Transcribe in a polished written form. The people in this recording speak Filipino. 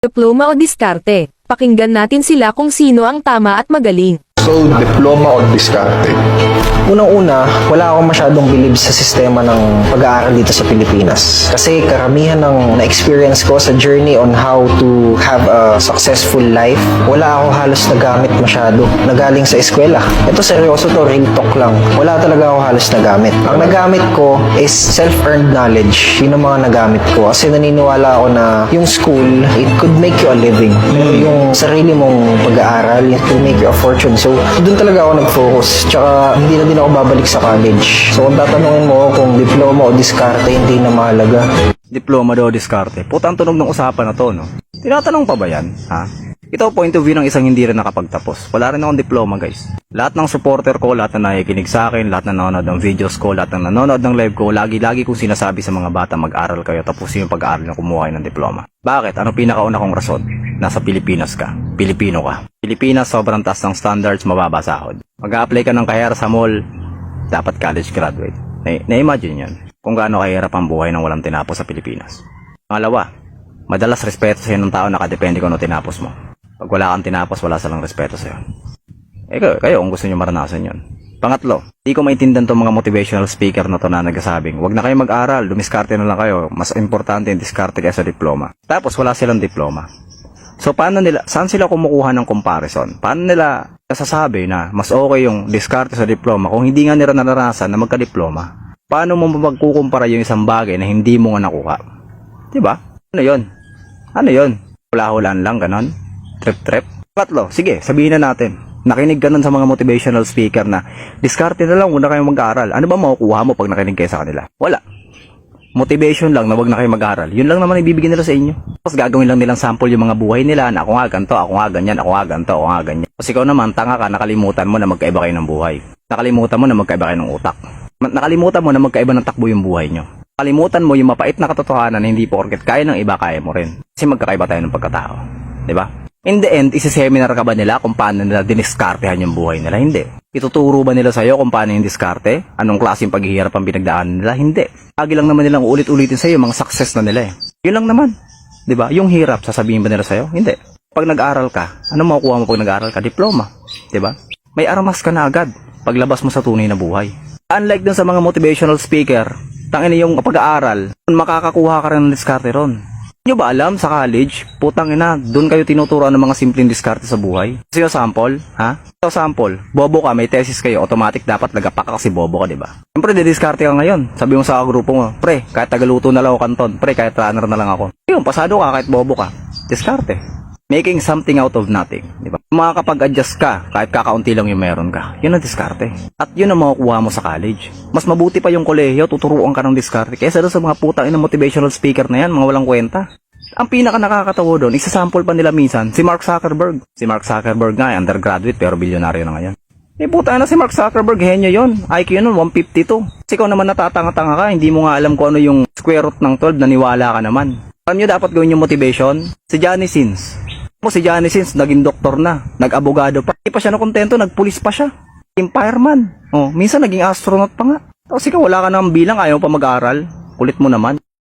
Diploma o diskarte? Pakinggan natin sila kung sino ang tama at magaling. So, diploma o diskarte? Unang-una, wala akong masyadong bilib sa sistema ng pag-aaral dito sa Pilipinas. Kasi karamihan ng na-experience ko sa journey on how to have a successful life, wala ako halos nagamit masyado. Nagaling sa eskwela. Ito seryoso to, real talk lang. Wala talaga ako halos nagamit. Ang nagamit ko is self-earned knowledge. Yun ang mga nagamit ko. Kasi naniniwala ako na yung school, it could make you a living. Pero yung sarili mong pag-aaral, it could make you a fortune. So, doon talaga ako nag-focus. Tsaka, hindi na din ako babalik sa college. So, kung tatanungin mo kung diploma o diskarte, hindi na mahalaga. Diploma daw diskarte. Puta ang tunog ng usapan na to, no? Tinatanong pa ba yan, ha? Ito point of view ng isang hindi rin nakapagtapos. Wala rin akong diploma, guys. Lahat ng supporter ko, lahat na nakikinig sa akin, lahat na nanonood ng videos ko, lahat na nanonood ng live ko, lagi kong sinasabi sa mga bata, mag-aral kayo, tapusin yung pag-aaral na kumuha kayo ng diploma. Bakit? Ano pinakauna kong rason? Nasa Pilipinas ka. Pilipino ka. Pilipinas, sobrang taas ng standards, mababa sahod. Mag-a-apply ka ng kahera sa mall, dapat college graduate. Na-imagine yun. Kung gaano kahirap ang buhay ng walang tinapos sa Pilipinas. Pangalawa, madalas respeto sa'yo ng tao nakadepende kung ano tinapos mo. Pag wala kang tinapos, wala silang respeto sa'yo. Kayo kung gusto nyo maranasan yun. Pangatlo, di ko maintindihan tong mga motivational speaker na to na nagsasabing, wag na kayo mag-aral, dumiskarte na lang kayo, mas importante yung diskarte kaysa diploma. Tapos wala silang diploma. So saan sila kumukuha ng comparison? Paano nila nasasabi na mas okay yung diskarte sa diploma kung hindi nga nila naranasan na magka-diploma? Paano mo magkukumpara yung isang bagay na hindi mo nga nakuha? Diba? Ano yun? Hula-hulaan lang, ganon? Trip-trip? Pangatlo, sige, sabihin na natin. Nakinig ka nun sa mga motivational speaker na diskarte na lang, huwag na kayo mag-aaral. Ano ba makukuha mo pag nakinig kayo sa kanila? Wala. Motivation lang na huwag na kayo mag-aaral. Yun lang naman ibibigay nila sa inyo. Tapos gagawin lang nilang sample yung mga buhay nila na ako nga ganito, ako nga ganyan, ako nga ganito, ako nga ganyan. Tapos ikaw naman, tanga ka, nakalimutan mo na magkaiba kayo ng buhay. Nakalimutan mo na magkaiba kayo ng utak. Nakalimutan mo na magkaiba ng takbo yung buhay nyo. Nakalimutan mo yung mapait na katotohanan na hindi porket kaya ng iba, kaya mo rin. Kasi magkakaiba tayo ng pagkatao. Diba? In the end, isi-seminar ka ba nila kung paano nila diniskartehan yung buhay nila? Hindi. Ituturo ba nila sa'yo kung paano yung diskarte? Anong klaseng paghihirap ang pinagdaanan nila? Hindi. Lagi lang naman nilang ulit-ulitin sa'yo mga success na nila eh. Yun lang naman. Diba? Yung hirap, sasabihin ba nila sa'yo? Hindi. Pag nag-aral ka, ano makukuha mo pag nag-aral ka? Diploma. Diba? May armas ka na agad paglabas mo sa tunay na buhay. Unlike dun sa mga motivational speaker, tangina yung pag-aaral, makakakuha ka rin ng diskarte ron. Nyo ba alam sa college, putang ina, doon kayo tinuturuan ng mga simpleng diskarte sa buhay? Kasi yung sample, ha? So sample, bobo ka, may thesis kayo, automatic dapat nagapak ka kasi bobo ka, diba? Siyempre, didiskarte ka ngayon. Sabi mo sa grupo mo, pre, kahit tagaluto na lang ako kanton, pre, kahit runner na lang ako. Yun, pasado ka kahit bobo ka. Diskarte. Making something out of nothing, diba? Makakapag-adjust ka, kahit kakaunti lang yung meron ka. Yun ang diskarte. At yun ang makukuha mo sa college. Mas mabuti pa yung kolehiyo, tuturuan ka ng diskarte. Kaysa doon sa mga putang ina motivational speaker na yan, mga walang kwenta. Ang pinaka nakakatawa doon, isasample pa nila minsan, si Mark Zuckerberg. Si Mark Zuckerberg nga, undergraduate pero bilyonaryo na ngayon. Puta na si Mark Zuckerberg, henyo yun. IQ nun, 152. Kasi ikaw naman natatanga-tanga ka, hindi mo nga alam kung ano yung square root ng 12, naniwala ka naman. Alam nyo dapat gawin yung motivation? Si Johnny Sins. Si Johnny Sins, naging doktor na, nag-abogado pa. Hindi pa siya nakontento, nagpulis pa siya. Fireman. Minsan naging astronaut pa nga. Tapos ikaw, wala ka nang bilang, ayaw pa mag-aral. Kulit mo naman.